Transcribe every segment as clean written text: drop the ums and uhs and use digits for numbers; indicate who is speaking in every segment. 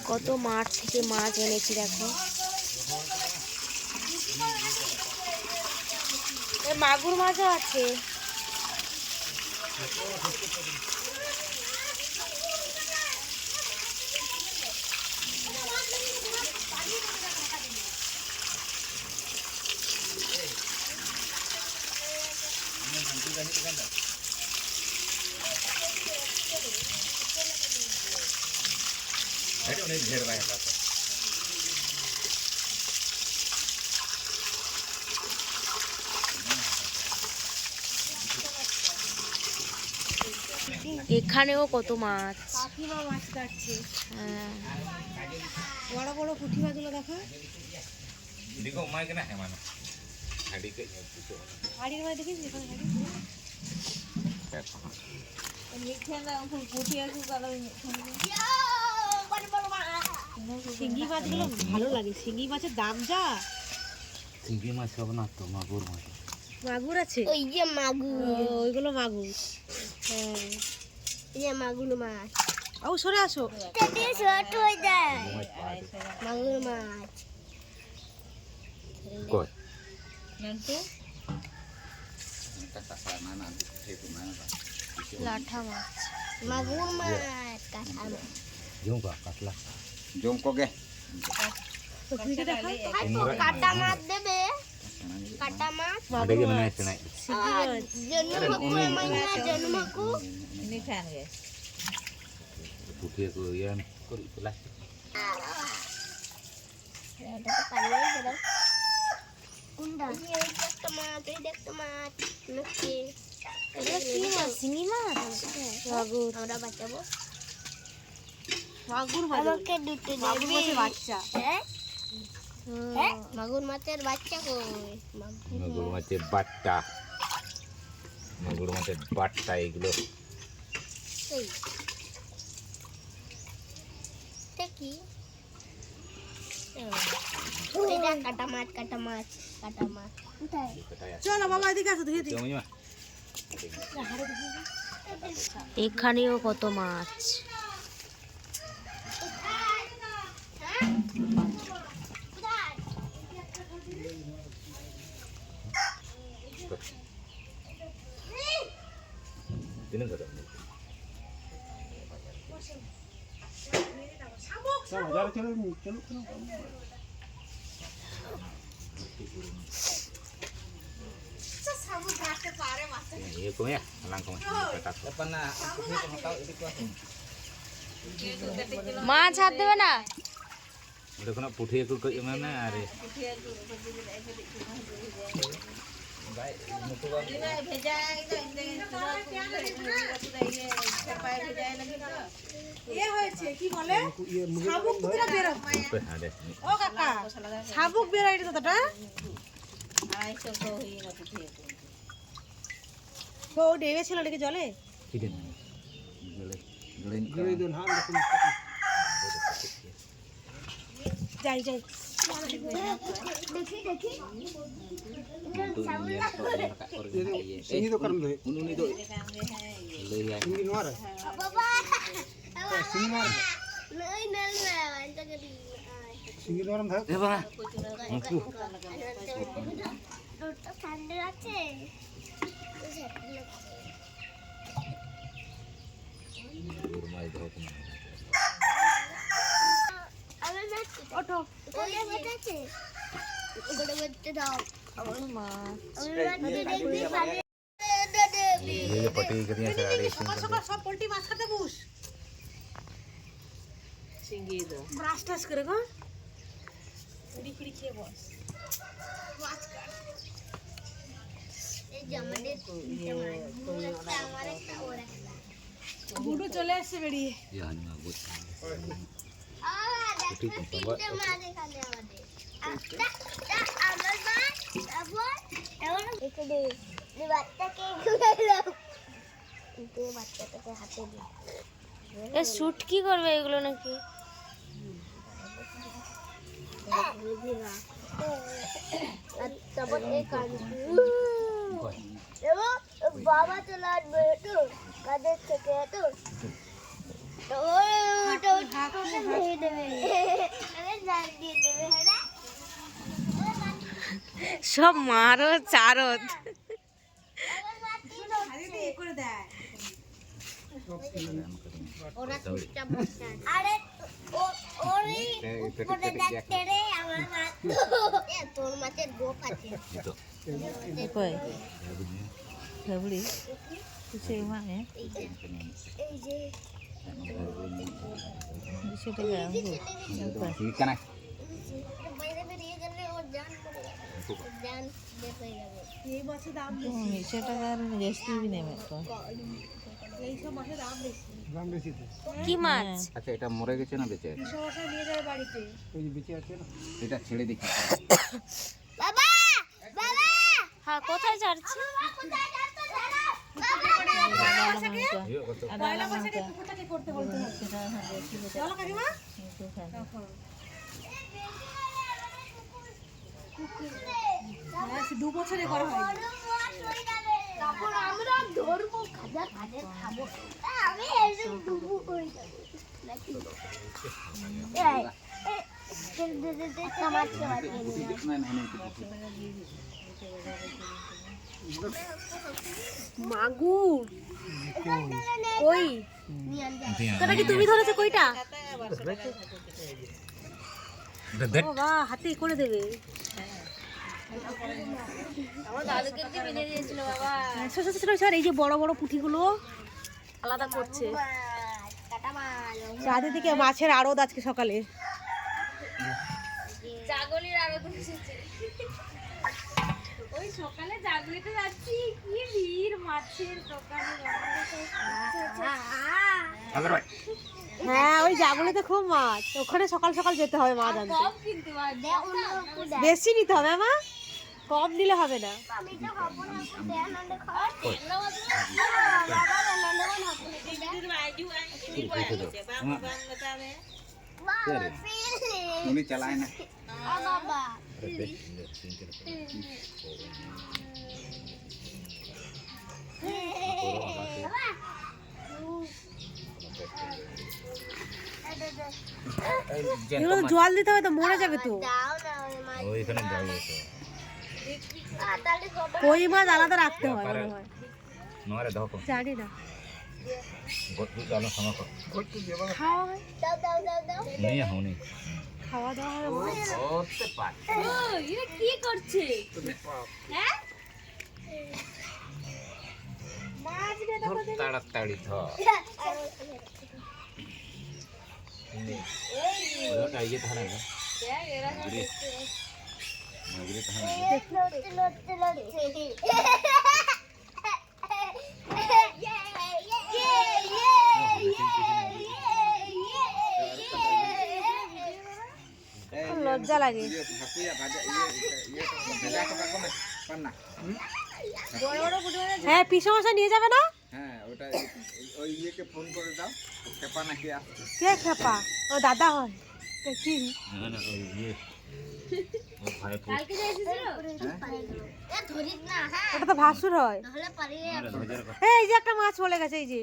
Speaker 1: কত মাঠ থেকে মাছ এনেছি দেখো। মাগুর মাছও আছে। এখানেও কত মাছ। কাকিমা মাছ কাটছে। হ্যাঁ, বড় বড় পুঁটি মাছগুলো দেখো। হাড়ির মাছ দেখিস? শিঙ্গি মাছগুলো ভালো লাগে। শিঙ্গি মাছের দাম যা।
Speaker 2: শিঙ্গি মাছ হবে না তো, মাগুর মাছ।
Speaker 1: মাগুর আছে? ওই যে মাগুর, ওইগুলো মাগুর। হ্যাঁ, এই যে মাগুর মাছ। ও সরে আসো, শর্ট হয়ে যায়। মাগুর মাছ
Speaker 2: কই
Speaker 1: নান্টু, লাঠা মাছ, মাগুর মাছ, কাঁটা মাছ।
Speaker 2: জমকা কাতলা জমকো গে
Speaker 1: কাঁটা মাছ দেবে। কাঁটা মাছ
Speaker 2: আড়েগে মানে আছে না
Speaker 1: জন্মকু
Speaker 3: নিখান গে
Speaker 2: পুঠিয়ে কো ইয়ান করি পলা
Speaker 1: এটা তো পারলেই গেল। কোনটা? এই একটা মাছ, এই একটা মাছ নাকি? এটা কি মাছ? শিঙি মাছ, মাগুর। আমরা বাঁচাবো মাগুর মাছ। আমাকে দুটো মাগুর মাছের বাচ্চা। হ্যাঁ হ্যাঁ, মাগুর মাছের বাচ্চা কই?
Speaker 2: মাগুর মাছের বাট্টা, মাগুর মাছের বাট্টা এগুলো।
Speaker 1: এই এটা কি? এটা কাঁটা মাছ, কাঁটা মাছ, কাঁটা মাছ। কোথায়? চলো বাবা এদিকে আসো, দেখি
Speaker 2: জমিমা
Speaker 1: এখানেও কত মাছ।
Speaker 2: দিনে ধরে ये को ya lang ko na
Speaker 1: মাছ হাত দেবে না।
Speaker 2: দেখো না পুঠিয়ে কো মানে আরে
Speaker 3: কি বলে শাবুক দুটো বেরো। ও কাকা শাবুক বেরো এটা তোটা 250 কো হই না পুঠিয়ে তো ডেবে ছিল নাকি জলে?
Speaker 2: ঠিক আছে জলে
Speaker 3: গড়ে দেন। হ্যাঁ দেখুন যাই যাই দেখি দেখি
Speaker 2: ini to karam doi ununi do le ya ini nuar
Speaker 1: বাবা
Speaker 3: sini nuar
Speaker 1: নাই না না এটা কে দি
Speaker 3: sini nuar dhak
Speaker 2: e ba aku
Speaker 1: দুটো ঠান্ডা আছে।
Speaker 2: rumah itu
Speaker 1: আমি না ওঠো, ওটা বেটাছে, ওটা বেটে দাও। আমার মা আমি রাতে দেখি পানি দে দে।
Speaker 2: ये पटी करिया से आड़े
Speaker 3: সকাল সকাল সব পোল্ট্রি মাছ খেতে বস সিঙ্গি দাও ব্রাশ টাশ করে গো পিড়ি পিড়ি খেয়ে বস মাছ কাট।
Speaker 1: এই জামাতে আমার একটা ওর একটা
Speaker 3: গুডু চলে আসছে বেরিয়ে।
Speaker 2: ये हनुमा गोट
Speaker 1: ঠিক তিনটে মাছ এখানে আমাদের। একটা আমার মাছ, তারপর এখানে এই বাচ্চাকে ঘুরে দাও। এই বাচ্চাটাকে হাতে দিই। এ শুট কি করবে এগুলো নাকি? তারপর এই কান এবং বাবা তো লাগবে তো কাদের থেকে তো ওটা ভেঙে দেবে জাল দিয়ে দেবে হ্যাঁ
Speaker 3: সব মারো চারত করে দেয়
Speaker 1: ওরা চুপচাপ বসে আছে। আরে ওরই উপরে দেখতে রে আমার মাছ এ তোর মাছের গোপ আছে
Speaker 3: কই লাবড়ি কিছু মানে
Speaker 1: এই যে
Speaker 3: 200 টাকা
Speaker 2: ঠিকানা
Speaker 1: বাইরে বেরিয়ে গেলে ওর জান পড়ে যাবে ওর জান বের হয়ে যাবে
Speaker 3: এই মাছের দাম বেশি 200 টাকার জাস্তি भी নেবে তো এই সব মাছের দাম বেশি কি মাছ
Speaker 2: আচ্ছা এটা মরে গেছে না বেঁচে আছে
Speaker 3: সমস্যা নিয়ে যায় বাড়িতে
Speaker 2: ওই যে বেঁচে আছে না এটা ছেড়ে দেখি
Speaker 1: বাবা বাবা
Speaker 3: হ্যাঁ কোথায় যাচ্ছে
Speaker 1: বাবা কোথায় যাচ্ছ জানো
Speaker 3: পয়লা বৈশাখে পুকুরটাকে করতে বলতে হবে চলো কাকিমা হ্যাঁ 2 বছরে করা হয়
Speaker 1: তারপর আমরা ধরবো খাজা খাজা খাবো আমি এসে ডুবু করে যাবো নাকি
Speaker 3: মাগুর কই কটা কি তুমি ধরেছো কইটা বাবা হাতে করে দেবে আমার দাদুকে দিয়ে বেঁধে দিয়েছিল বাবা স্যার এই যে বড় বড় পুঁটিগুলো আলাদা করছে চাঁদে থেকে মাছের আড়ত আজকে সকালে জাগলির আড়ত এসেছে ওই সকালে জাগলিতে যাচ্ছি কি ভিড় মাছের দোকানে হ্যাঁ ওই জাগলিতে খুব মাছ ওখানে সকাল সকাল যেতে হবে মাছ আনতে বেশি নিতে হবে মা কম দিলে হবে না
Speaker 2: উনি চালায় না
Speaker 3: এগুলো জল দিতে হবে তো মরে যাবে তো
Speaker 2: ওইখানে যাবে
Speaker 3: কই মাছ আলাদা রাখতে হয় মনে হয়
Speaker 2: নরে দেখো
Speaker 3: জানি না
Speaker 2: গট্টু জানো সমা কর
Speaker 3: খাওয়া হয়
Speaker 2: নেই হওনি
Speaker 3: খাওয়া দাওয়া হবে
Speaker 2: ওতে পার
Speaker 3: এরা কি করছে হ্যাঁ মাছ রে দেখো
Speaker 2: তাড়াতাড়ি ধর ওটা ইয়ে থানা না
Speaker 3: এরা
Speaker 2: নগরি থানা
Speaker 3: লজ্জা লাগে হ্যাঁ পিসে মশা নিয়ে যাবে না
Speaker 2: হ্যাঁ ওটা ওই ইয়েকে ফোন করে দাও খেপা নাকি আসছে
Speaker 3: কে খেপা ও দাদা হয় কি
Speaker 2: না না ওই ইয়ে ও ভাই
Speaker 1: কালকে যাইছিস এ ধরিস না হ্যাঁ
Speaker 3: ওটা তো ভাসুর হয়
Speaker 1: তাহলে পারিয়ে
Speaker 3: এই যে একটা মাছ চলে গেছে এই যে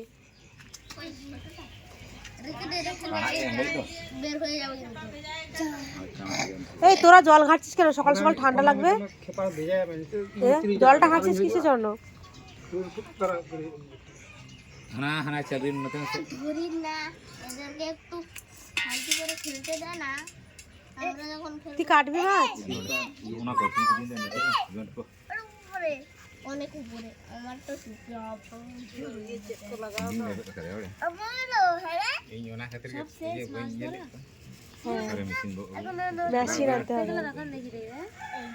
Speaker 1: রেখে দে বের হয়ে যাবে
Speaker 3: এই তোরা জল ঘাটছিস কেন সকাল সকাল ঠান্ডা লাগবে জলটা ঘাটছিস কিসের জন্য
Speaker 2: হানা হানা চাবির মতন
Speaker 1: ধরিস না এদেরকে একটু শান্তি করে খেলতে দে না আমরা যখন
Speaker 3: তুই কাটবি মাছ
Speaker 2: ওনা কো তিন দিন দেন জয়েন্ট কো
Speaker 1: উপরে অনেক উপরে আমার তো সুযোগ আমারও হ্যাঁ
Speaker 2: এই ওনা খাতির এই বই গেলে আরে মেশিন
Speaker 3: বেশি রাখতে হবে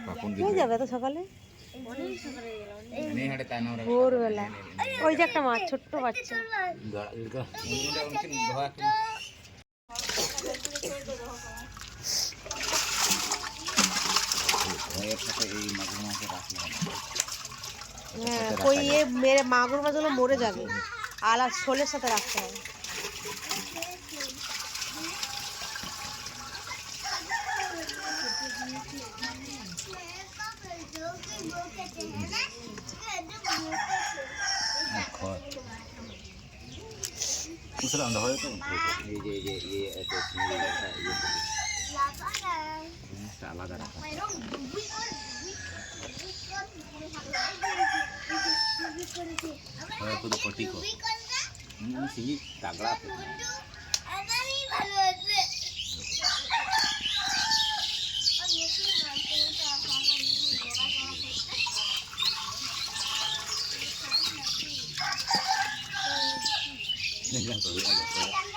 Speaker 2: পাপন
Speaker 3: হয়ে যাবে তো সকালে
Speaker 2: নেই হাড়ে তাই না
Speaker 3: ভোরবেলা ওই যে একটা মাছ ছোট্ট বাচ্চা
Speaker 2: গাড়া উনটা উনকিন ধোয়া
Speaker 3: হ্যাঁ কই এ মেরে মাগুর মাছগুলো মরে যাবে আলা শোলের সাথে রাখতে হবে
Speaker 4: Masarap ang dahil ito.
Speaker 2: Ito sini iya.
Speaker 1: Labanan.
Speaker 4: Tak laga dah.
Speaker 1: Mayroong buwikon.
Speaker 4: Aku tu poti ko.
Speaker 1: Buwikon ka?
Speaker 4: Sini tak gelap.
Speaker 1: Budu. Ano ni balot? Oh, yes, nanti sa kanan ni
Speaker 4: Ini yang tu ada.